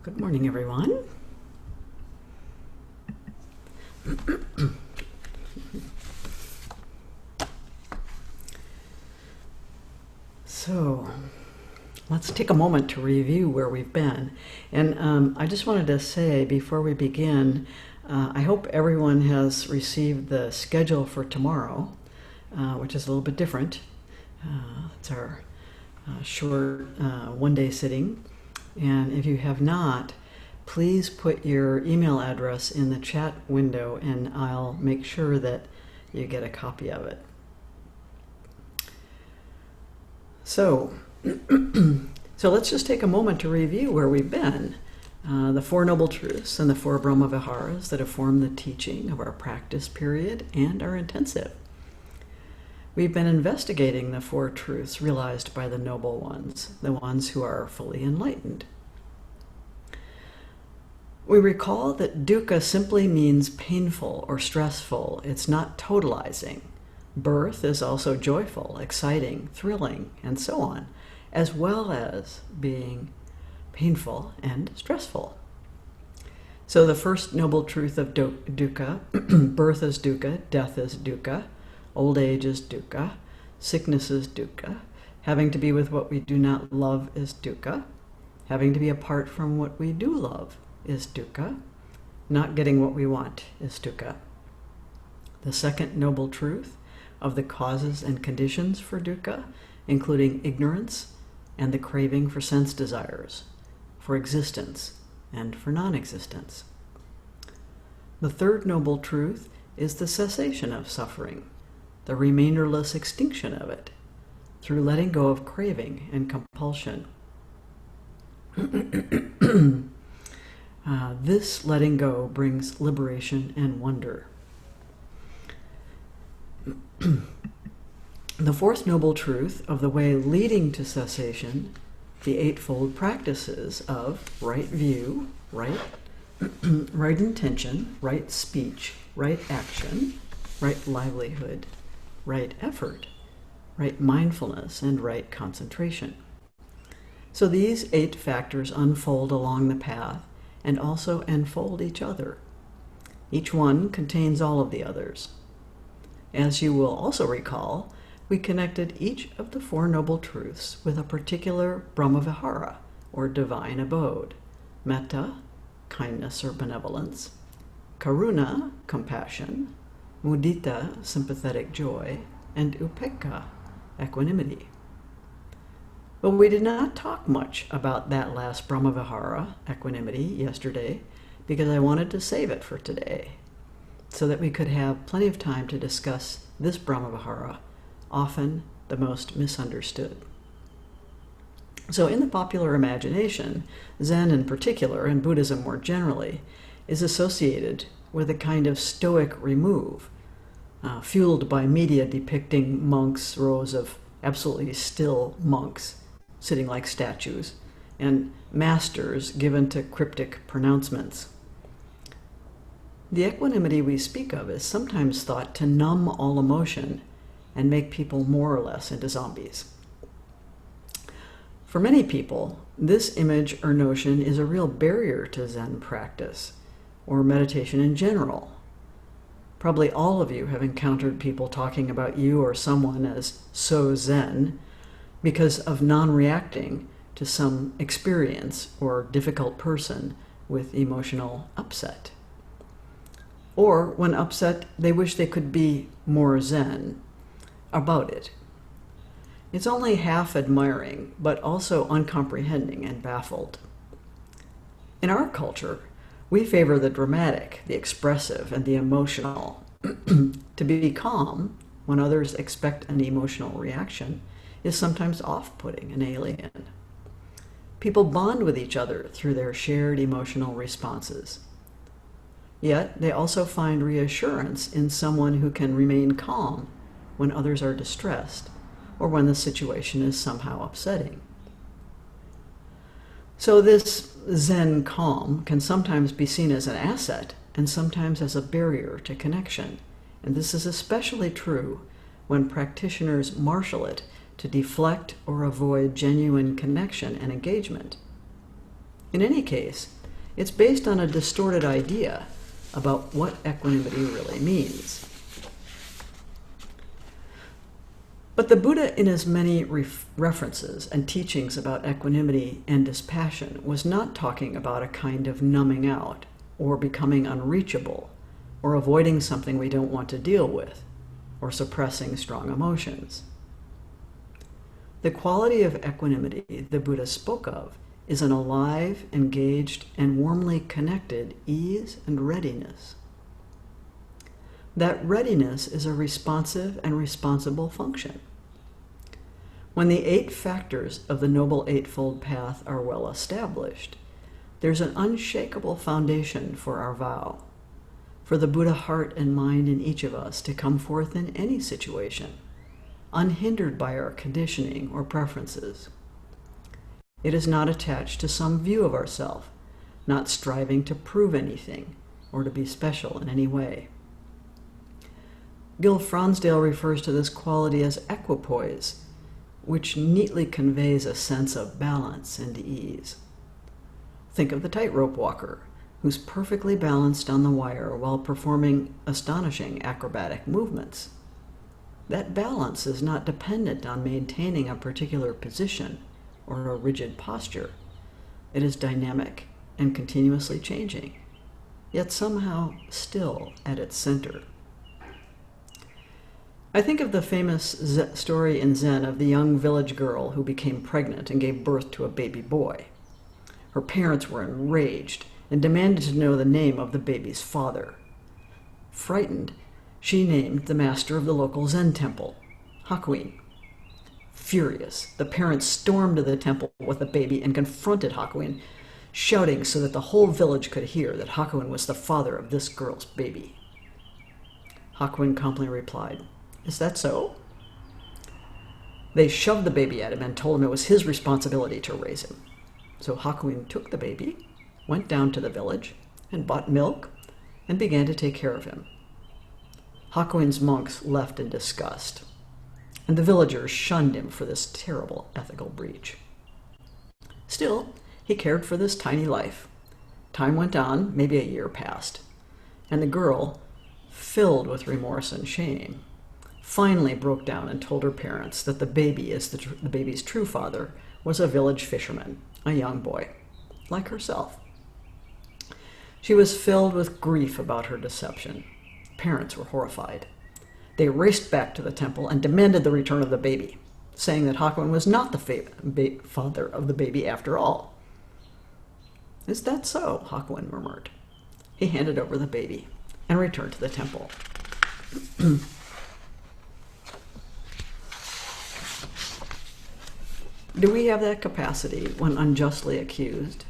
Good morning, everyone. So, let's take a moment to review where we've been. And I just wanted to say before we begin, I hope everyone has received the schedule for tomorrow, which is a little bit different. It's our short one-day sitting. And if you have not, please put your email address in the chat window and I'll make sure that you get a copy of it. So, let's just take a moment to review where we've been. The Four Noble Truths and the Four Brahma Viharas that have formed the teaching of our practice period and our intensive. We've been investigating the four truths realized by the noble ones, the ones who are fully enlightened. We recall that dukkha simply means painful or stressful. It's not totalizing. Birth is also joyful, exciting, thrilling, and so on, as well as being painful and stressful. So the first noble truth of dukkha, birth is dukkha, death is dukkha, old age is dukkha, sickness is dukkha, having to be with what we do not love is dukkha, having to be apart from what we do love is dukkha, not getting what we want is dukkha. The second noble truth of the causes and conditions for dukkha, including ignorance and the craving for sense desires, for existence and for non-existence. The third noble truth is the cessation of suffering, the remainderless extinction of it, through letting go of craving and compulsion. This letting go brings liberation and wonder. The fourth noble truth of the way leading to cessation, the eightfold practices of right view, right intention, right speech, right action, right livelihood, right effort, right mindfulness, and right concentration. So these 8 factors unfold along the path and also enfold each other. Each one contains all of the others. As you will also recall, we connected each of the Four Noble Truths with a particular Brahma Vihara, or divine abode: metta, kindness or benevolence; karuna, compassion; mudita, sympathetic joy; and upekkha, equanimity. But we did not talk much about that last Brahma Vihara, equanimity, yesterday, because I wanted to save it for today, so that we could have plenty of time to discuss this Brahma Vihara, often the most misunderstood. So in the popular imagination, Zen in particular, and Buddhism more generally, is associated with a kind of stoic remove, fueled by media depicting monks, rows of absolutely still monks, sitting like statues, and masters given to cryptic pronouncements. The equanimity we speak of is sometimes thought to numb all emotion and make people more or less into zombies. For many people, this image or notion is a real barrier to Zen practice, or meditation in general. Probably all of you have encountered people talking about you or someone as so Zen because of non-reacting to some experience or difficult person with emotional upset. Or when upset, they wish they could be more Zen about it. It's only half admiring, but also uncomprehending and baffled. In our culture, we favor the dramatic, the expressive, and the emotional. To be calm when others expect an emotional reaction is sometimes off-putting and alien. People bond with each other through their shared emotional responses. Yet they also find reassurance in someone who can remain calm when others are distressed or when the situation is somehow upsetting. So this Zen calm can sometimes be seen as an asset and sometimes as a barrier to connection. And this is especially true when practitioners marshal it to deflect or avoid genuine connection and engagement. In any case, it's based on a distorted idea about what equanimity really means. But the Buddha, in his many references and teachings about equanimity and dispassion, was not talking about a kind of numbing out or becoming unreachable or avoiding something we don't want to deal with or suppressing strong emotions. The quality of equanimity the Buddha spoke of is an alive, engaged, and warmly connected ease and readiness. That readiness is a responsive and responsible function. When the 8 factors of the Noble Eightfold Path are well established, there's an unshakable foundation for our vow, for the Buddha heart and mind in each of us to come forth in any situation, unhindered by our conditioning or preferences. It is not attached to some view of ourself, not striving to prove anything or to be special in any way. Gil Fronsdale refers to this quality as equipoise, which neatly conveys a sense of balance and ease. Think of the tightrope walker, who's perfectly balanced on the wire while performing astonishing acrobatic movements. That balance is not dependent on maintaining a particular position or a rigid posture. It is dynamic and continuously changing, yet somehow still at its center. I think of the famous story in Zen of the young village girl who became pregnant and gave birth to a baby boy. Her parents were enraged and demanded to know the name of the baby's father. Frightened, she named the master of the local Zen temple, Hakuin. Furious, the parents stormed to the temple with the baby and confronted Hakuin, shouting so that the whole village could hear that Hakuin was the father of this girl's baby. Hakuin calmly replied, "Is that so?" They shoved the baby at him and told him it was his responsibility to raise him. So Hakuin took the baby, went down to the village, and bought milk, and began to take care of him. Hakuin's monks left in disgust, and the villagers shunned him for this terrible ethical breach. Still, he cared for this tiny life. Time went on, maybe a year passed, and the girl, filled with remorse and shame, finally broke down and told her parents that the baby's true father was a village fisherman, a young boy, like herself. She was filled with grief about her deception. Parents were horrified. They raced back to the temple and demanded the return of the baby, saying that Hakuin was not the father of the baby after all. "Is that so?" Hakuin murmured. He handed over the baby and returned to the temple. Do we have that capacity when unjustly accused?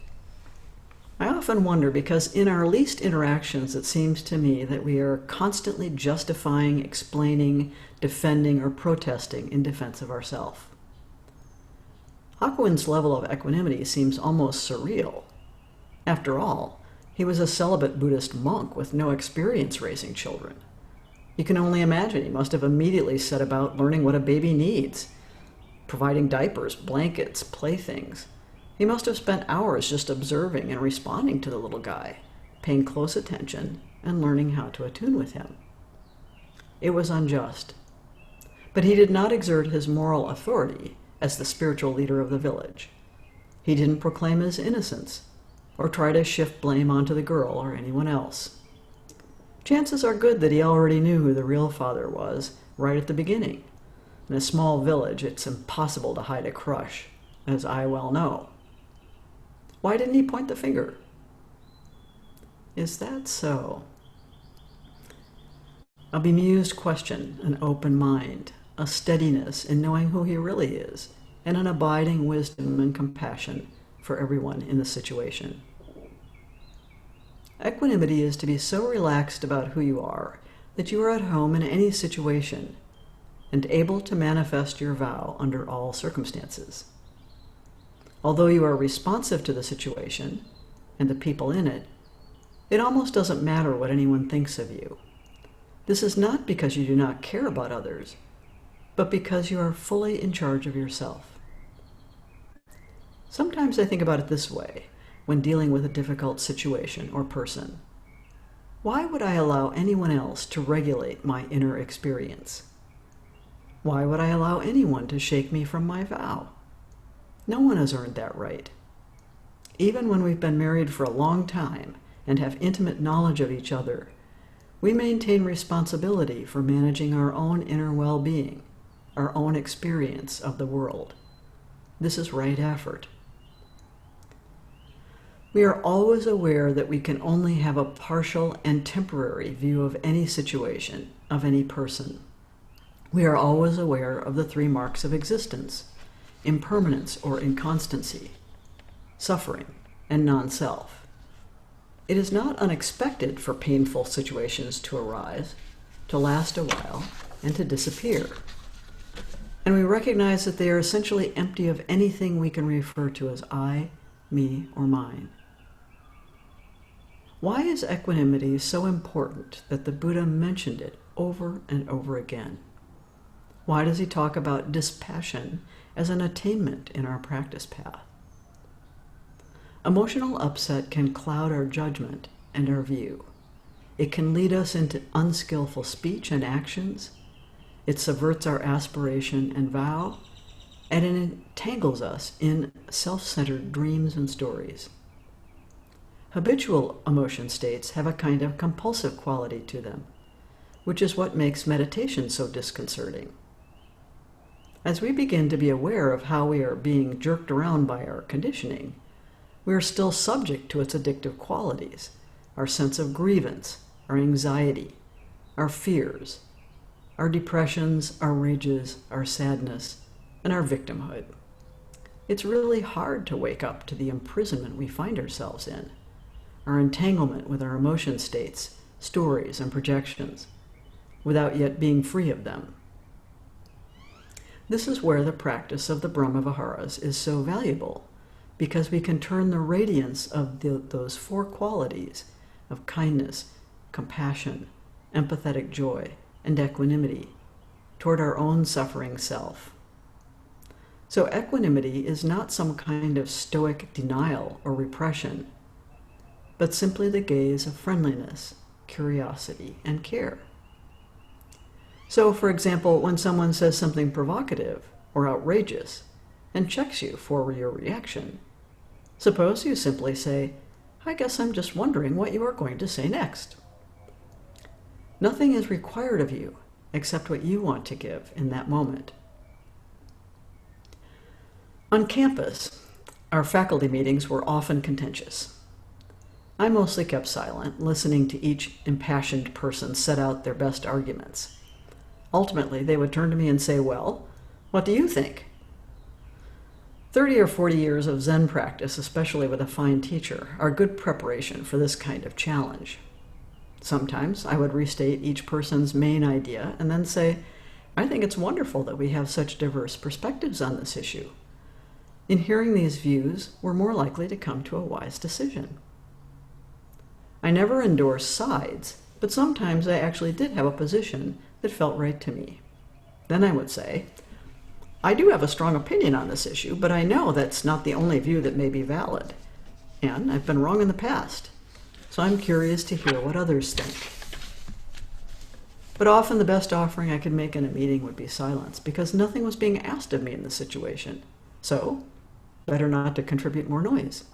I often wonder, because in our least interactions it seems to me that we are constantly justifying, explaining, defending, or protesting in defense of ourselves. Hakuin's level of equanimity seems almost surreal. After all, he was a celibate Buddhist monk with no experience raising children. You can only imagine he must have immediately set about learning what a baby needs, providing diapers, blankets, playthings. He must have spent hours just observing and responding to the little guy, paying close attention and learning how to attune with him. It was unjust, but he did not exert his moral authority as the spiritual leader of the village. He didn't proclaim his innocence or try to shift blame onto the girl or anyone else. Chances are good that he already knew who the real father was right at the beginning. In a small village, it's impossible to hide a crush, as I well know. Why didn't he point the finger? Is that so? A bemused question, an open mind, a steadiness in knowing who he really is, and an abiding wisdom and compassion for everyone in the situation. Equanimity is to be so relaxed about who you are that you are at home in any situation and able to manifest your vow under all circumstances. Although you are responsive to the situation and the people in it, it almost doesn't matter what anyone thinks of you. This is not because you do not care about others, but because you are fully in charge of yourself. Sometimes I think about it this way. when dealing with a difficult situation or person? Why would I allow anyone else to regulate my inner experience? Why would I allow anyone to shake me from my vow? No one has earned that right. Even when we've been married for a long time and have intimate knowledge of each other, we maintain responsibility for managing our own inner well-being, our own experience of the world. This is right effort. We are always aware that we can only have a partial and temporary view of any situation, of any person. We are always aware of the three marks of existence: impermanence or inconstancy, suffering, and non-self. It is not unexpected for painful situations to arise, to last a while, and to disappear. And we recognize that they are essentially empty of anything we can refer to as I, me, or mine. Why is equanimity so important that the Buddha mentioned it over and over again? Why does he talk about dispassion as an attainment in our practice path? Emotional upset can cloud our judgment and our view. It can lead us into unskillful speech and actions. It subverts our aspiration and vow, and it entangles us in self-centered dreams and stories. Habitual emotion states have a kind of compulsive quality to them, which is what makes meditation so disconcerting. As we begin to be aware of how we are being jerked around by our conditioning, we are still subject to its addictive qualities, our sense of grievance, our anxiety, our fears, our depressions, our rages, our sadness, and our victimhood. It's really hard to wake up to the imprisonment we find ourselves in, our entanglement with our emotion states, stories, and projections, without yet being free of them. This is where the practice of the Brahma Viharas is so valuable, because we can turn the radiance of those four qualities of kindness, compassion, empathetic joy, and equanimity toward our own suffering self. So equanimity is not some kind of stoic denial or repression, but simply the gaze of friendliness, curiosity, and care. So, for example, when someone says something provocative or outrageous and checks you for your reaction, suppose you simply say, "I guess I'm just wondering what you are going to say next." Nothing is required of you except what you want to give in that moment. On campus, our faculty meetings were often contentious. I mostly kept silent, listening to each impassioned person set out their best arguments. Ultimately, they would turn to me and say, "Well, what do you think?" 30 or 40 years of Zen practice, especially with a fine teacher, are good preparation for this kind of challenge. Sometimes I would restate each person's main idea and then say, "I think it's wonderful that we have such diverse perspectives on this issue. In hearing these views, we're more likely to come to a wise decision." I never endorsed sides, but sometimes I actually did have a position that felt right to me. Then I would say, "I do have a strong opinion on this issue, but I know that's not the only view that may be valid. And I've been wrong in the past, so I'm curious to hear what others think." But often the best offering I could make in a meeting would be silence, because nothing was being asked of me in the situation. So, better not to contribute more noise.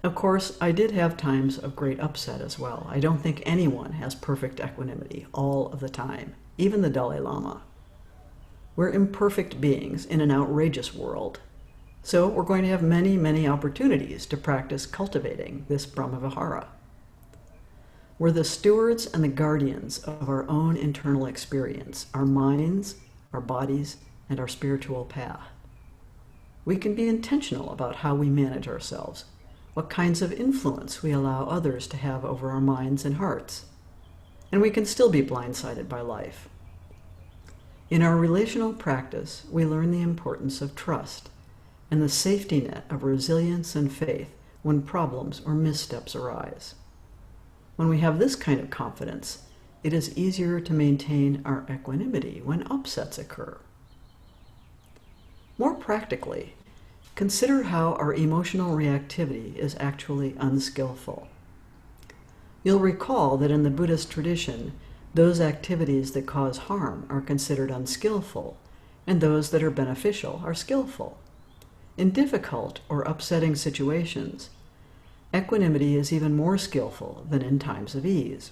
Of course, I did have times of great upset as well. I don't think anyone has perfect equanimity all of the time, even the Dalai Lama. We're imperfect beings in an outrageous world, so we're going to have many, many opportunities to practice cultivating this Brahma Vihara. We're the stewards and the guardians of our own internal experience, our minds, our bodies, and our spiritual path. We can be intentional about how we manage ourselves, what kinds of influence we allow others to have over our minds and hearts. And we can still be blindsided by life. In our relational practice, we learn the importance of trust and the safety net of resilience and faith when problems or missteps arise. When we have this kind of confidence, it is easier to maintain our equanimity when upsets occur. More practically, consider how our emotional reactivity is actually unskillful. You'll recall that in the Buddhist tradition, those activities that cause harm are considered unskillful, and those that are beneficial are skillful. In difficult or upsetting situations, equanimity is even more skillful than in times of ease.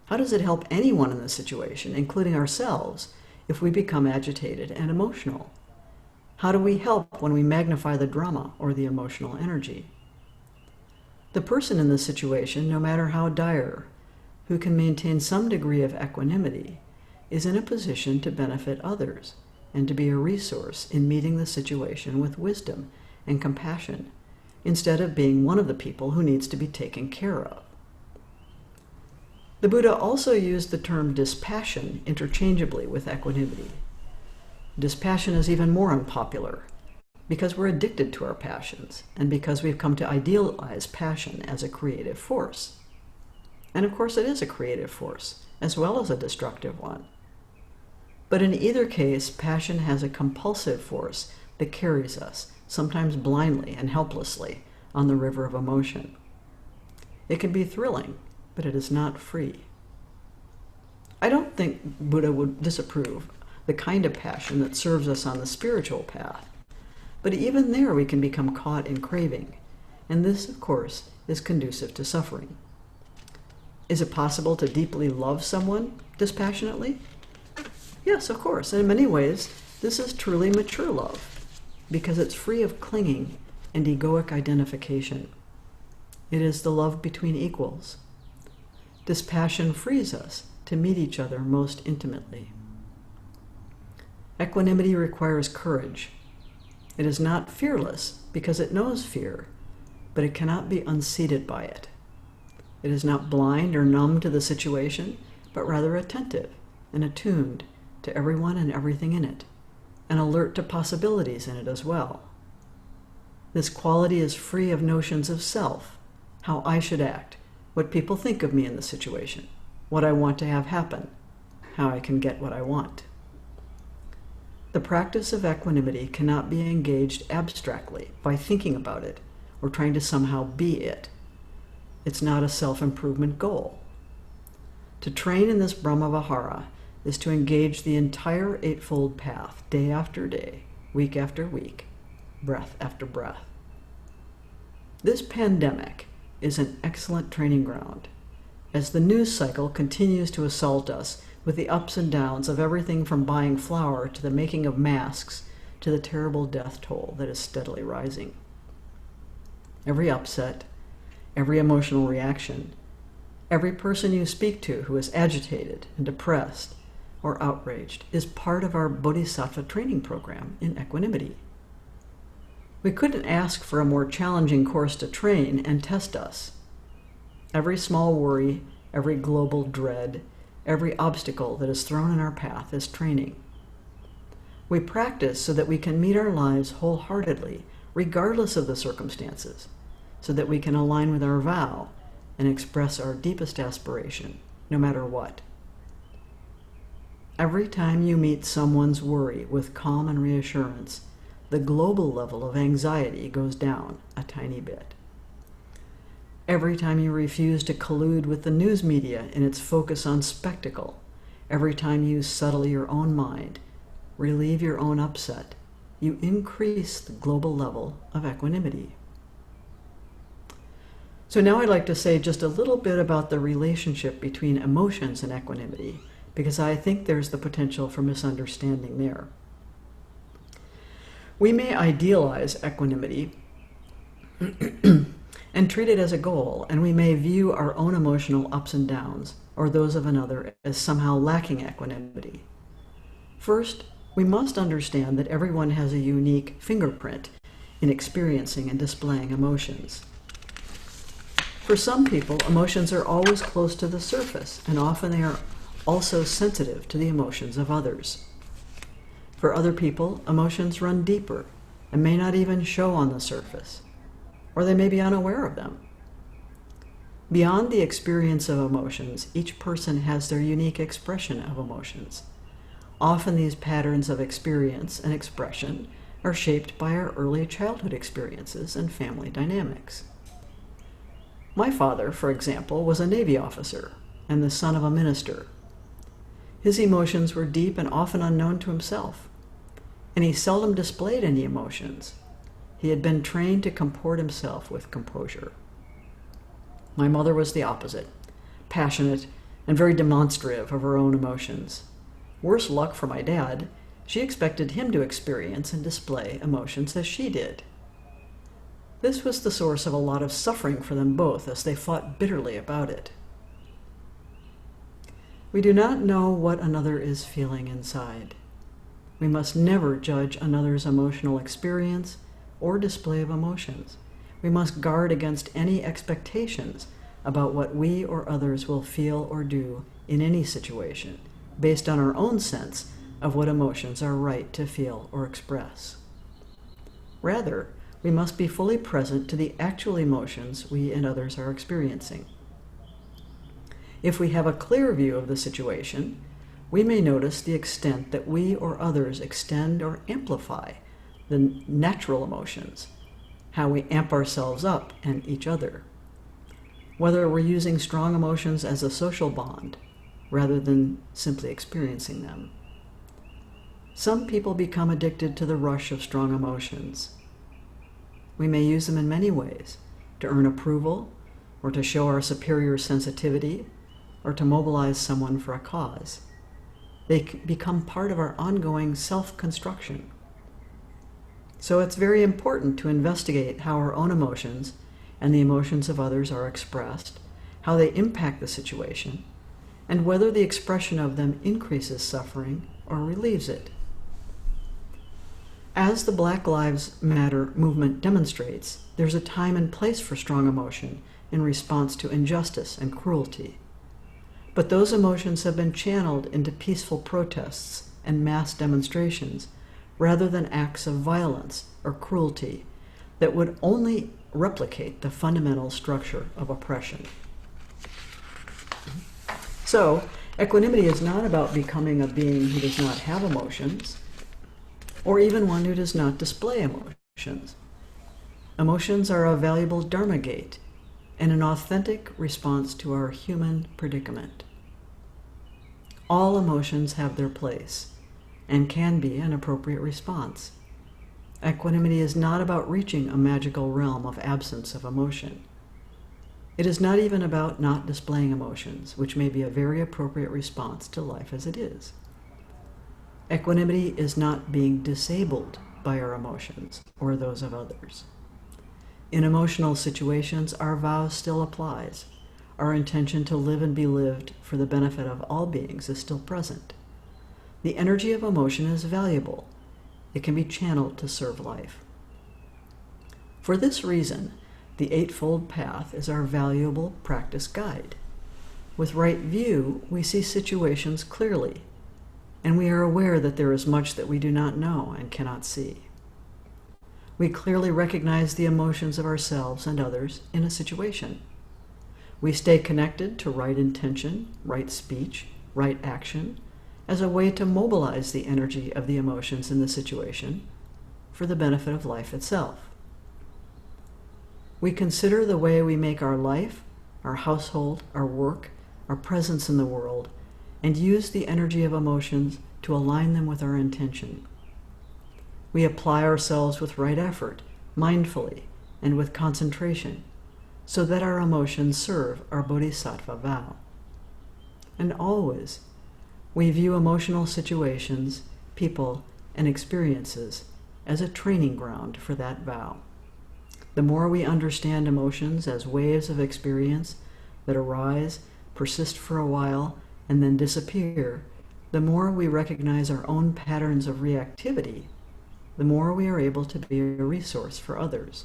How does it help anyone in the situation, including ourselves, if we become agitated and emotional? How do we help when we magnify the drama or the emotional energy? The person in the situation, no matter how dire, who can maintain some degree of equanimity, is in a position to benefit others and to be a resource in meeting the situation with wisdom and compassion, instead of being one of the people who needs to be taken care of. The Buddha also used the term dispassion interchangeably with equanimity. Dispassion is even more unpopular because we're addicted to our passions and because we've come to idealize passion as a creative force. And of course it is a creative force, as well as a destructive one. But in either case, passion has a compulsive force that carries us, sometimes blindly and helplessly, on the river of emotion. It can be thrilling, but it is not free. I don't think Buddha would disapprove the kind of passion that serves us on the spiritual path, but even there we can become caught in craving, and this, of course, is conducive to suffering. Is it possible to deeply love someone dispassionately? Yes, of course. And in many ways, this is truly mature love, because it's free of clinging and egoic identification. It is the love between equals. Dispassion frees us to meet each other most intimately. Equanimity requires courage. It is not fearless because it knows fear, but it cannot be unseated by it. It is not blind or numb to the situation, but rather attentive and attuned to everyone and everything in it, and alert to possibilities in it as well. This quality is free of notions of self, how I should act, what people think of me in the situation, what I want to have happen, how I can get what I want. The practice of equanimity cannot be engaged abstractly by thinking about it or trying to somehow be it. It's not a self-improvement goal. To train in this Brahma Vihara is to engage the entire Eightfold Path, day after day, week after week, breath after breath. This pandemic is an excellent training ground, as the news cycle continues to assault us with the ups and downs of everything from buying flour to the making of masks to the terrible death toll that is steadily rising. Every upset, every emotional reaction, every person you speak to who is agitated and depressed or outraged is part of our Bodhisattva training program in equanimity. We couldn't ask for a more challenging course to train and test us. Every small worry, every global dread, every obstacle that is thrown in our path is training. We practice so that we can meet our lives wholeheartedly, regardless of the circumstances, so that we can align with our vow and express our deepest aspiration, no matter what. Every time you meet someone's worry with calm and reassurance, the global level of anxiety goes down a tiny bit. Every time you refuse to collude with the news media in its focus on spectacle, every time you settle your own mind, relieve your own upset, you increase the global level of equanimity. So now I'd like to say just a little bit about the relationship between emotions and equanimity, because I think there's the potential for misunderstanding there. We may idealize equanimity and treat it as a goal, and we may view our own emotional ups and downs, or those of another, as somehow lacking equanimity. First, we must understand that everyone has a unique fingerprint in experiencing and displaying emotions. For some people, emotions are always close to the surface, and often they are also sensitive to the emotions of others. For other people, emotions run deeper and may not even show on the surface, or they may be unaware of them. Beyond the experience of emotions, each person has their unique expression of emotions. Often these patterns of experience and expression are shaped by our early childhood experiences and family dynamics. My father, for example, was a Navy officer and the son of a minister. His emotions were deep and often unknown to himself, and he seldom displayed any emotions. He had been trained to comport himself with composure. My mother was the opposite, passionate and very demonstrative of her own emotions. Worse luck for my dad, she expected him to experience and display emotions as she did. This was the source of a lot of suffering for them both as they fought bitterly about it. We do not know what another is feeling inside. We must never judge another's emotional experience or display of emotions. We must guard against any expectations about what we or others will feel or do in any situation, based on our own sense of what emotions are right to feel or express. Rather, we must be fully present to the actual emotions we and others are experiencing. If we have a clear view of the situation, we may notice the extent that we or others extend or amplify the natural emotions, how we amp ourselves up and each other, whether we're using strong emotions as a social bond rather than simply experiencing them. Some people become addicted to the rush of strong emotions. We may use them in many ways, to earn approval, or to show our superior sensitivity, or to mobilize someone for a cause. They become part of our ongoing self-construction. So it's very important to investigate how our own emotions and the emotions of others are expressed, how they impact the situation, and whether the expression of them increases suffering or relieves it. As the Black Lives Matter movement demonstrates, there's a time and place for strong emotion in response to injustice and cruelty. But those emotions have been channeled into peaceful protests and mass demonstrations rather than acts of violence or cruelty that would only replicate the fundamental structure of oppression. So, equanimity is not about becoming a being who does not have emotions, or even one who does not display emotions. Emotions are a valuable Dharma gate and an authentic response to our human predicament. All emotions have their place and can be an appropriate response. Equanimity is not about reaching a magical realm of absence of emotion. It is not even about not displaying emotions, which may be a very appropriate response to life as it is. Equanimity is not being disabled by our emotions or those of others. In emotional situations, our vow still applies. Our intention to live and be lived for the benefit of all beings is still present. The energy of emotion is valuable. It can be channeled to serve life. For this reason, the Eightfold Path is our valuable practice guide. With right view, we see situations clearly, and we are aware that there is much that we do not know and cannot see. We clearly recognize the emotions of ourselves and others in a situation. We stay connected to right intention, right speech, right action, as a way to mobilize the energy of the emotions in the situation for the benefit of life itself. We consider the way we make our life, our household, our work, our presence in the world, and use the energy of emotions to align them with our intention. We apply ourselves with right effort, mindfully, and with concentration, so that our emotions serve our bodhisattva vow. And always, we view emotional situations, people, and experiences as a training ground for that vow. The more we understand emotions as waves of experience that arise, persist for a while, and then disappear, the more we recognize our own patterns of reactivity, the more we are able to be a resource for others.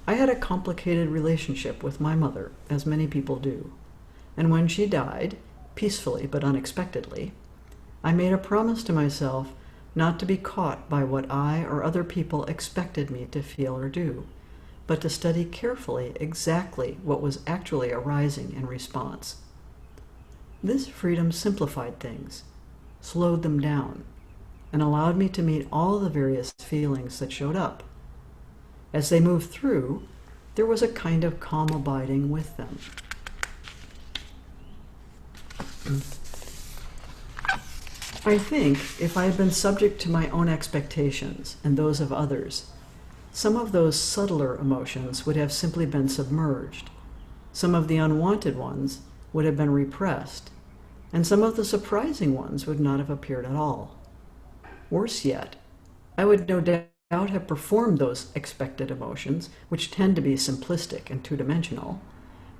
I had a complicated relationship with my mother, as many people do, and when she died, peacefully but unexpectedly, I made a promise to myself not to be caught by what I or other people expected me to feel or do, but to study carefully exactly what was actually arising in response. This freedom simplified things, slowed them down, and allowed me to meet all the various feelings that showed up. As they moved through, there was a kind of calm abiding with them. I think if I had been subject to my own expectations and those of others, some of those subtler emotions would have simply been submerged. Some of the unwanted ones would have been repressed, and some of the surprising ones would not have appeared at all. Worse yet, I would no doubt have performed those expected emotions, which tend to be simplistic and two-dimensional,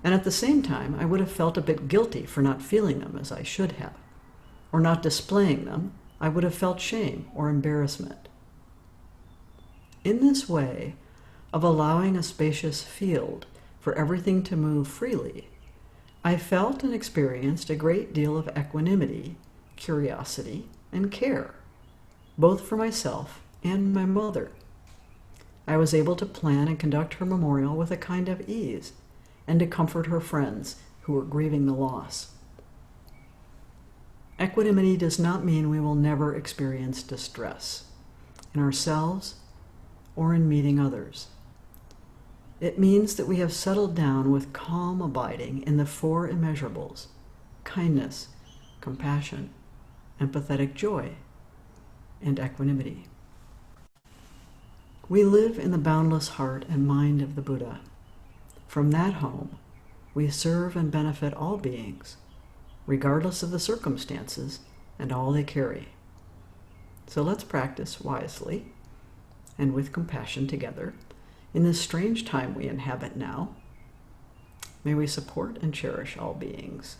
and at the same time I would have felt a bit guilty for not feeling them as I should have, or not displaying them. I would have felt shame or embarrassment. In this way of allowing a spacious field for everything to move freely, I felt and experienced a great deal of equanimity, curiosity, and care, both for myself and my mother. I was able to plan and conduct her memorial with a kind of ease, and to comfort her friends who were grieving the loss. Equanimity does not mean we will never experience distress in ourselves or in meeting others. It means that we have settled down with calm abiding in the four immeasurables: kindness, compassion, empathetic joy, and equanimity. We live in the boundless heart and mind of the Buddha. From that home, we serve and benefit all beings, regardless of the circumstances and all they carry. So let's practice wisely and with compassion together in this strange time we inhabit now. May we support and cherish all beings.